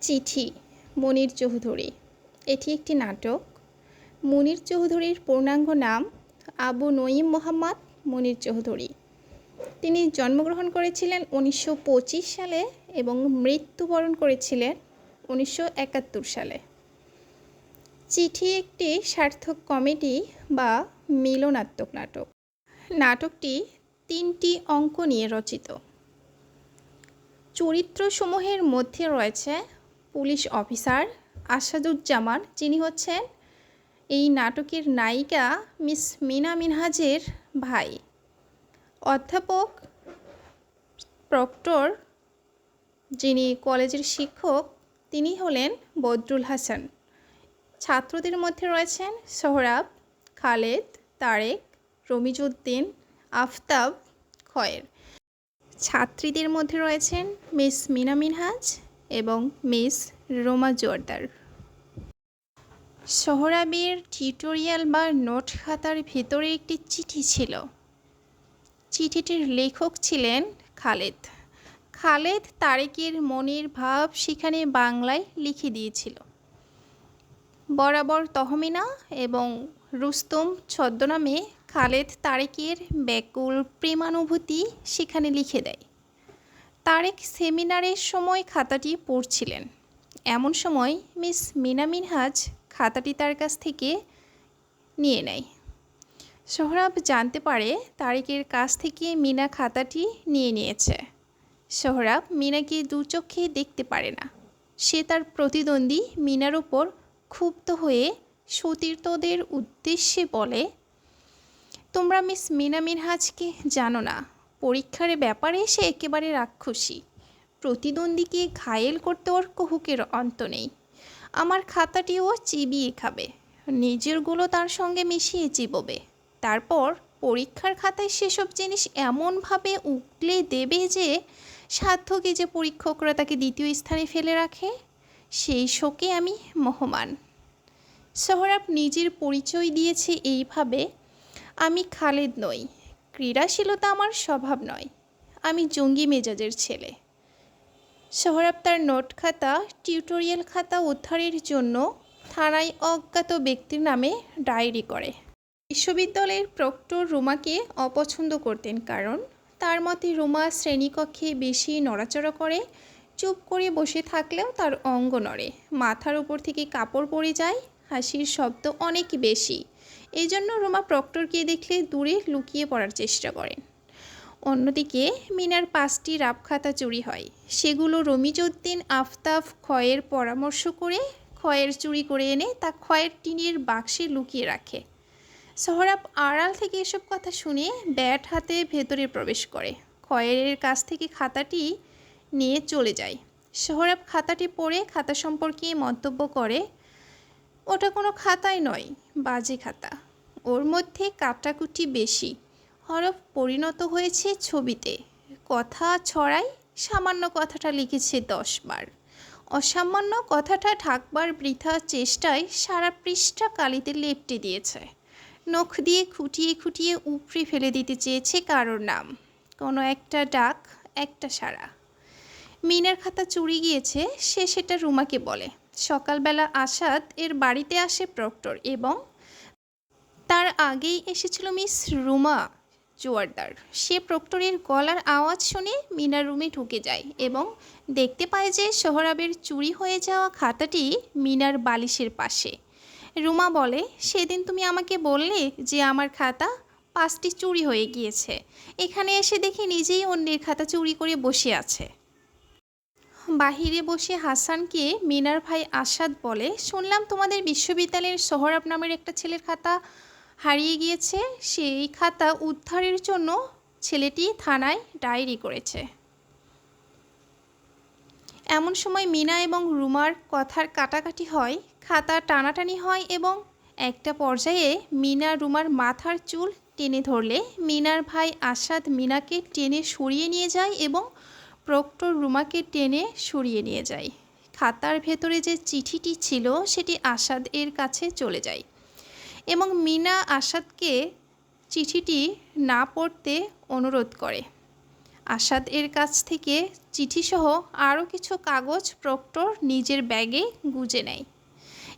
চিঠি মনির চৌধুরী। এটি একটি নাটক। মনির চৌধুরীর পূর্ণাঙ্গ নাম আবু নঈম মোহাম্মদ মনির চৌধুরী। তিনি জন্মগ্রহণ করেছিলেন 1925 সালে এবং মৃত্যুবরণ করেছিলেন 1971 সালে। চিঠি একটি সার্থক কমেডি বা মিলনাত্মক নাটক। নাটকটি 3টি অঙ্ক নিয়ে রচিত। চরিত্রসমূহের মধ্যে রয়েছে পুলিশ অফিসার আসাদুজ্জামান, যিনি হচ্ছেন এই নাটকের নায়িকা মিস মিনা মিনহাজের ভাই। অধ্যাপক প্রক্টর, যিনি কলেজের শিক্ষক, তিনি হলেন বদরুল হাসান। ছাত্রদের মধ্যে রয়েছেন সোহরাব, খালেদ, তারেক, রমিজউদ্দিন, আফতাব, খয়ের। ছাত্রীদের মধ্যে রয়েছেন মিস মিনা মিনহাজ এবং মিস রোমা জোয়ারদার। সোহরাবের টিউটোরিয়াল বা নোট খাতার ভেতরে একটি চিঠি ছিল। চিঠিটির লেখক ছিলেন খালেদ। খালেদ তারেকের মনের ভাব সেখানে বাংলায় লিখে দিয়েছিল। বরাবর তহমিনা এবং রুস্তম ছদ্মনামে খালেদ তারেকের ব্যাকুল প্রেমানুভূতি সেখানে লিখে দেয়। তারেক সেমিনারের সময় খাতাটি পড়ছিলেন। এমন সময় মিস মিনা মিনহাজ খাতাটি তার কাছ থেকে নিয়ে নেয়। সোহরাব জানতে পারে তারেকের কাছ থেকে মিনা খাতাটি নিয়ে নিয়েছে। সোহরাব মিনাকে দু চোখে দেখতে পারে না। সে তার প্রতিদ্বন্দ্বী মিনার উপর ক্ষুব্ধ হয়ে সতীর্থদের উদ্দেশ্যে বলে, তোমরা মিস মিনা মিনহাজকে জানো না। পরীক্ষার ব্যাপারে সে একেবারে রাক্ষসী। প্রতিদ্বন্দ্বীকে ঘায়েল করতে ওর কহুকের অন্ত নেই। আমার খাতাটিও চিবিয়ে খাবে, নিজেরগুলো তার সঙ্গে মিশিয়ে চিবোবে। তারপর পরীক্ষার খাতায় সেসব জিনিস এমনভাবে উগলে দেবে যে সাধ্যকে যে পরীক্ষকরা তাকে দ্বিতীয় স্থানে ফেলে রাখে, সেই শোকে আমি মোহমান। সোহরাব নিজের পরিচয় দিয়েছে এইভাবে, আমি খালেদ নই, ক্রীড়াশীলতা আমার স্বভাব নয়, আমি জঙ্গি মেজাজের ছেলে। সোহরাব তার নোট খাতা, টিউটোরিয়াল খাতা উদ্ধারের জন্য থানায় অজ্ঞাত ব্যক্তির নামে ডায়েরি করে। বিশ্ববিদ্যালয়ের প্রক্টর রুমাকে অপছন্দ করতেন, কারণ তার মতে রুমা শ্রেণীকক্ষে বেশি নড়াচড়া করে। চুপ করে বসে থাকলেও তার অঙ্গ নড়ে, মাথার উপর থেকে কাপড় পড়ে যায়, হাসির শব্দ অনেক বেশি। এই জন্য রুমা প্রক্টরকে দেখলে দূরে লুকিয়ে পড়ার চেষ্টা করেন। অন্যদিকে মিনার 5টি রাব খাতা চুরি হয়। সেগুলো রমিজউদ্দিন, আফতাব, খয়ের পরামর্শ করে খয়ের চুরি করে এনে তা খয়ের টিনের বাক্সে লুকিয়ে রাখে। সোহরাব আড়াল থেকে এসব কথা শুনে ব্যাট হাতে ভেতরে প্রবেশ করে। খয়েরের কাছ থেকে খাতাটি নিয়ে চলে যায়। সোহরাব খাতাটি পড়ে খাতা সম্পর্কে মন্তব্য করে, ওটা কোনো খাতাই নয়, বাজে খাতা। ওর মধ্যে কাটাকুটি বেশি, হরফ পরিণত হয়েছে ছবিতে, কথা ছড়াই সামান্য কথাটা লিখেছে 10 বার। অসামান্য কথাটা ঢাকবার বৃথা চেষ্টায় সারা পৃষ্ঠা কালিতে লেপটে দিয়েছে। নখ দিয়ে খুঁটিয়ে খুঁটিয়ে উপড়ে ফেলে দিতে চেয়েছে কারোর নাম, কোনো একটা ডাক, একটা সাড়া। মিনার খাতা চুরি গিয়েছে, সে সেটা রুমাকে বলে। সকালবেলা আসাদ এর বাড়িতে আসে প্রক্টর এবং তার আগেই এসেছিল মিস রোমা জোয়ারদার। সে প্রক্টরের গলার আওয়াজ শুনে মিনার রুমে ঢুকে যায় এবং দেখতে পায় যে সোহরাবের চুরি হয়ে যাওয়া খাতাটি মিনার বালিশের পাশে। রুমা বলে, সেদিন তুমি আমাকে বললে যে আমার খাতা 5টি চুরি হয়ে গিয়েছে, এখানে এসে দেখি নিজেই অন্যের খাতা চুরি করে বসে আছে। বাহিরে বসে হাসানকে মিনার ভাই আসাদ বলে, শুনলাম তোমাদের বিশ্ববিদ্যালয়ের সোহরাব নামের একটা ছেলের খাতা হারিয়ে গিয়েছে। সেই খাতা উদ্ধারের জন্য ছেলেটি থানায় ডায়েরি করেছে। এমন সময় মিনা এবং রুমার কথার কাটাকাটি হয়, খাতা টানাটানি হয় এবং একটা পর্যায়ে মিনা রুমার মাথার চুল টেনে ধরলে মিনার ভাই আসাদ মিনাকে টেনে সরিয়ে নিয়ে যায় এবং প্রক্টর রুমাকে টেনে সরিয়ে নিয়ে যায়। খাতার ভেতরে যে চিঠিটি ছিল সেটি আসাদ এর কাছে চলে যায় এবং মিনা আসাদকে চিঠিটি না পড়তে অনুরোধ করে। আসাদ এর কাছ থেকে চিঠিসহ আরও কিছু কাগজ প্রক্টর নিজের ব্যাগে গুজে নেয়।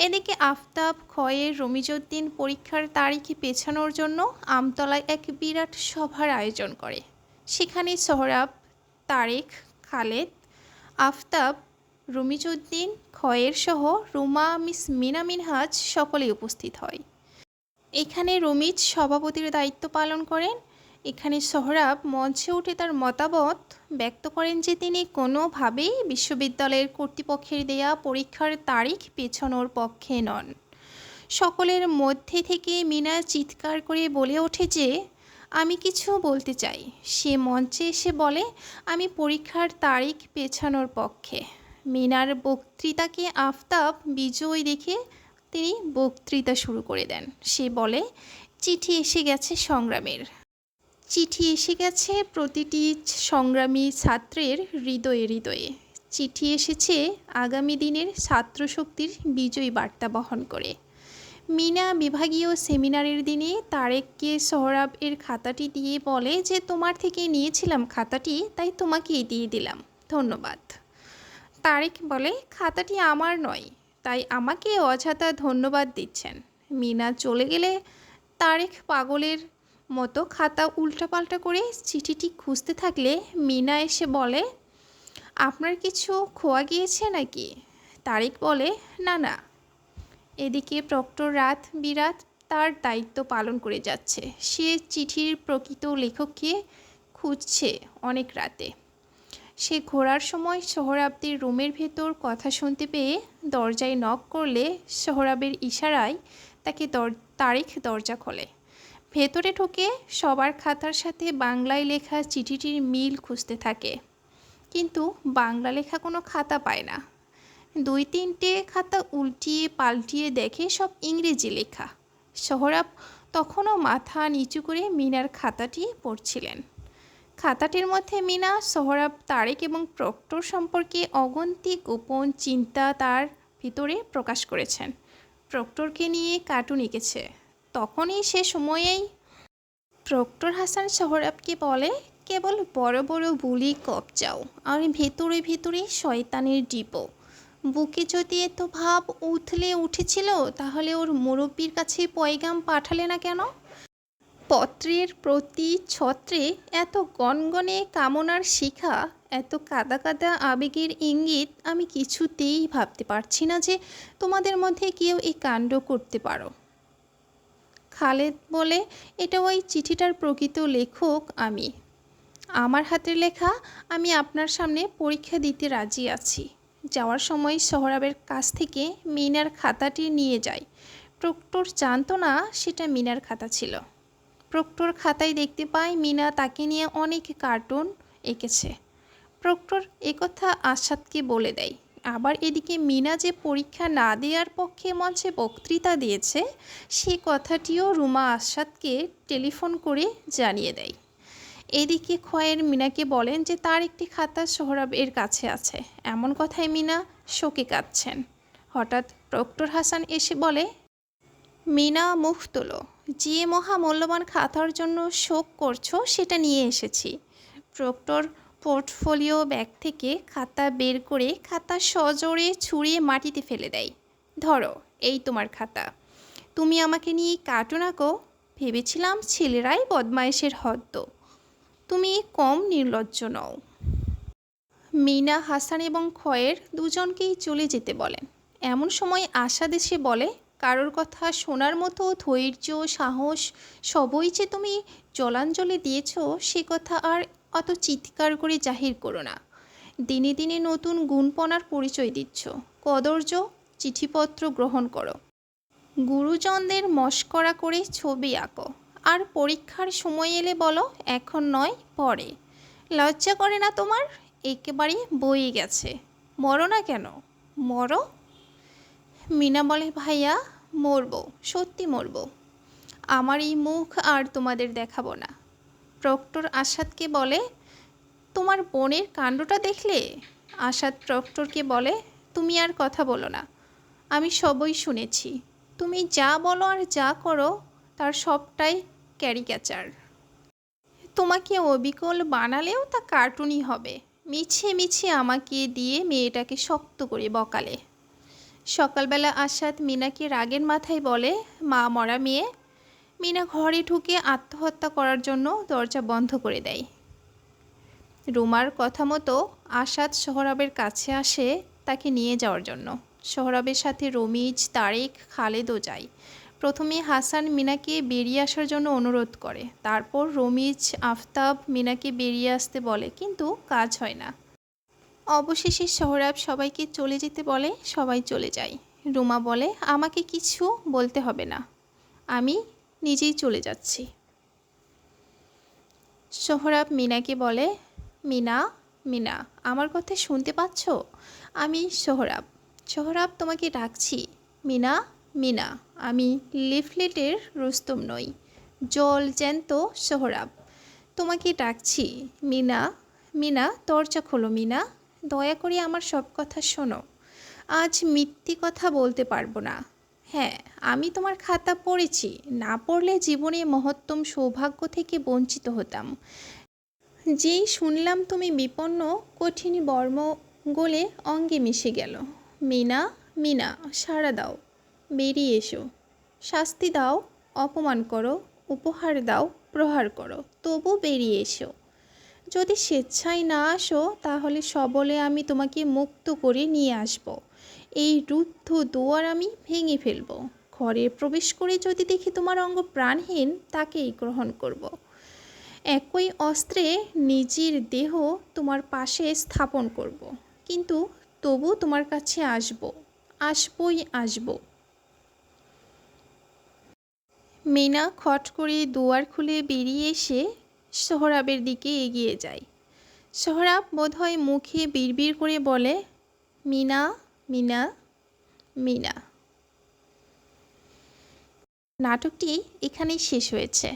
এদিকে আফতাব, খয়ের, রমিজউদ্দিন পরীক্ষার তারিখ পেছানোর জন্য আমতলায় এক বিরাট সভার আয়োজন করে। সেখানে সোহরাব, তারেক, খালেদ, আফতাব, রমিজউদ্দিন, খয়ের সহ রুমা, মিস মিনা মিনহাজ সকলেই উপস্থিত হয়। এখানে রমিজ সভাপতির দায়িত্ব পালন করেন। এখানে সোহরাব মঞ্চে উঠে তার মতামত ব্যক্ত করেন যে তিনি কোনোভাবেই বিশ্ববিদ্যালয়ের কর্তৃপক্ষের দেয়া পরীক্ষার তারিখ পেছানোর পক্ষে নন। সকলের মধ্যে থেকে মিনা চিৎকার করে বলে ওঠে যে আমি কিছু বলতে চাই। সে মঞ্চে এসে বলে আমি পরীক্ষার তারিখ পেছানোর পক্ষে। মিনার বক্তৃতাকে আফতাব বিজয় দেখে তিনি বক্তৃতা শুরু করে দেন। সে বলে চিঠি এসে গেছে সংগ্রামের, চিঠি এসে গেছে প্রতিটি সংগ্রামী ছাত্রের হৃদয়ে হৃদয়ে। চিঠি এসেছে আগামী দিনের ছাত্রশক্তির বিজয়ী বার্তা বহন করে। মিনা বিভাগীয় সেমিনারের দিনে তারেককে সোহরাব এর খাতাটি দিয়ে বলে যে তোমার থেকে নিয়েছিলাম খাতাটি, তাই তোমাকেই দিয়ে দিলাম, ধন্যবাদ। তারেক বলে খাতাটি আমার নয়, তাই আমাকে অযথা ধন্যবাদ দিচ্ছেন। মিনা চলে গেলে তারেক পাগলের মতো খাতা উল্টাপাল্টা করে চিঠিটি খুঁজতে থাকলে মিনা এসে বলে আপনার কিছু খোয়া গিয়েছে নাকি? তারেক বলে না না। এদিকে প্রক্টর রাত বিরাত তার দায়িত্ব পালন করে যাচ্ছে। সে চিঠির প্রকৃত লেখককে খুঁজছে অনেক রাতে। সে ঘোরার সময় সোহরাবদের রুমের ভেতর কথা শুনতে পেয়ে দরজায় নক করলে সোহরাবের ইশারায় তাকে তারেক দরজা খোলে। ভেতরে ঢুকে সবার খাতার সাথে বাংলায় লেখা চিঠিটির মিল খুঁজতে থাকে, কিন্তু বাংলা লেখা কোনো খাতা পায় না। 2-3টে খাতা উল্টিয়ে পাল্টিয়ে দেখে সব ইংরেজি লেখা। সোহরাব তখনও মাথা নিচু করে মিনার খাতাটি পড়ছিলেন। খাতাটির মধ্যে মিনা সোহরাব, তারেক এবং প্রক্টর সম্পর্কে অগন্তি গোপন চিন্তা তার ভিতরে প্রকাশ করেছেন। প্রক্টরকে নিয়ে কার্টুন এঁকেছে। তখনই সে সময়েই প্রক্টর হাসান সোহরাবকে বলে কেবল বড় বড় বুলি কবজাও আর ভেতরে ভেতরে শয়তানের ডিপো। বুকে যদি এত ভাব উথলে উঠেছিল তাহলে ওর মুরব্বির কাছে পয়গাম পাঠালে না কেন? পত্রের প্রতি ছত্রে এত গনগনে কামনার শিখা, এত কাদা কাদা আবেগের ইঙ্গিত, আমি কিছুতেই ভাবতে পারছি না যে তোমাদের মধ্যে কেউ এই কাণ্ড করতে পারো। খালেদ বলে এটা ওই চিঠিটার প্রকৃত লেখক আমি। আমার হাতের লেখা। আমি আপনার সামনে পরীক্ষা দিতে রাজি আছি। যাওয়ার সময় সোহরাবের কাছ থেকে মিনার খাতাটি নিয়ে যায়। প্রক্টর জানতো না সেটা মিনার খাতা ছিল। প্রক্টর খাতায় দেখতে পায় মিনা তাকে নিয়ে অনেক কার্টুন এঁকেছে। প্রক্টর একথা আসাদকে বলে দেয়। আবার এদিকে মিনা যে পরীক্ষা না দেওয়ার পক্ষে মঞ্চে বক্তৃতা দিয়েছে সে কথাটিও রুমা আসাদকে টেলিফোন করে জানিয়ে দেয়। এদিকে খয়ের মিনাকে বলেন যে তার একটি খাতা সোহরাব এর কাছে আছে। এমন কথায় মিনা শোকে কাঁদছেন। হঠাৎ প্রক্টর হাসান এসে বলে মিনা মুখ তোলো, যে মহামূল্যবান খাতার জন্য শোক করছো সেটা নিয়ে এসেছি। প্রক্টর পোর্টফোলিও ব্যাগ থেকে খাতা বের করে খাতা সজোরে ছুঁড়ে মাটিতে ফেলে দেয়। ধরো, এই তোমার খাতা। তুমি আমাকে নিয়ে কার্টুন আঁকো? ভেবেছিলাম ছেলেরাই বদমায়েশের হদ্দ, তুমি কম নির্লজ্জ নও। মিনা হাসান এবং খয়ের দুজনকেই চলে যেতে বলেন। এমন সময় আশাদ এসে বলে কারোর কথা শোনার মতো ধৈর্য সাহস সবই যে তুমি জলাঞ্জলি দিয়েছ সে কথা আর অত চিৎকার করে জাহির করো না। দিনে দিনে নতুন গুণপনার পরিচয় দিচ্ছ। কদর্য চিঠিপত্র গ্রহণ করো, গুরুজনদের মশকরা করে ছবি আঁকো, আর পরীক্ষার সময় এলে বলো এখন নয় পরে। লজ্জা করে না তোমার? একেবারে বয়ে গেছে। মরো না কেন? মরো। মিনা বলে ভাইয়া মরবো, সত্যি মরবো। আমার এই মুখ আর তোমাদের দেখাবো না। প্রক্টর আসাদকে বলে তোমার বোনের কাণ্ডটা দেখলে? আসাদ প্রক্টরকে বলে তুমি আর কথা বলো না, আমি সবই শুনেছি। তুমি যা বলো আর যা করো তার সবটাই ক্যারিক্যাচার। তোমাকে অবিকল বানালেও তা কার্টুনই হবে। মিছে মিছে আমাকে দিয়ে মেয়েটাকে শক্ত করে বকালে। সকালবেলা আসাদ মিনাকে রাগের মাথায় বলে, মা মরা মেয়ে। মিনা ঘরে ঢুকে আত্মহত্যা করার জন্য দরজা বন্ধ করে দেয়। রুমার কথা মতো আসাদ সোহরাবের কাছে আসে তাকে নিয়ে যাওয়ার জন্য। সোহরাবের সাথে রমিজ, তারেক, খালেদও যায়। প্রথমে হাসান মিনাকে বেরিয়ে আসার জন্য অনুরোধ করে, তারপর রমিজ, আফতাব মিনাকে বেরিয়ে আসতে বলে, কিন্তু কাজ হয় না। অবশেষে সোহরাব সবাইকে চলে যেতে বলে, সবাই চলে যায়। রুমা বলে, আমাকে কিছু বলতে হবে না, আমি নিজেই চলে যাচ্ছি। সোহরাব মিনাকে বলে, মিনা, মিনা, আমার কথা শুনতে পাচ্ছ? আমি সোহরাব। সোহরাব, তোমাকে ডাকছি। মিনা, মিনা, আমি লিফলেটের রুস্তম নই, জল জ্যান্ত সোহরাব। তোমাকে ডাকছি। মিনা, মিনা, দরজা খোলো। মিনা, দয়া করে আমার সব কথা শোনো। আজ মিথ্যে কথা বলতে পারবো না। হ্যাঁ, আমি তোমার খাতা পড়েছি, না পড়লে জীবনে মহত্তম সৌভাগ্য থেকে বঞ্চিত হতাম। যেই শুনলাম তুমি বিপন্ন, কঠিন বর্ম গলে অঙ্গে মিশে গেল। মিনা, মিনা, সাড়া দাও, বেরিয়ে এসো। শাস্তি দাও, অপমান করো, উপহার দাও, প্রহার করো, তবু বেরিয়ে এসো। যদি স্বেচ্ছায় না আসো তাহলে সবলে আমি তোমাকে মুক্ত করে নিয়ে আসব। এই রুদ্ধ দুয়ার আমি ভেঙে ফেলব। ঘরে প্রবেশ করে যদি দেখি তোমার অঙ্গ প্রাণহীন, তাকেই গ্রহণ করব। একই অস্ত্রে নিজের দেহ তোমার পাশে স্থাপন করব, কিন্তু তবু তোমার কাছে আসব, আসবই আসব। মিনা খট করে দুয়ার খুলে বেরিয়ে এসে সোহরাবের দিকে এগিয়ে যায়। সোহরাব বোধহয় মুখে বিড়বিড় করে বলে, মিনা, মিনা, মিনা। নাটকটি এখানেই শেষ হয়েছে।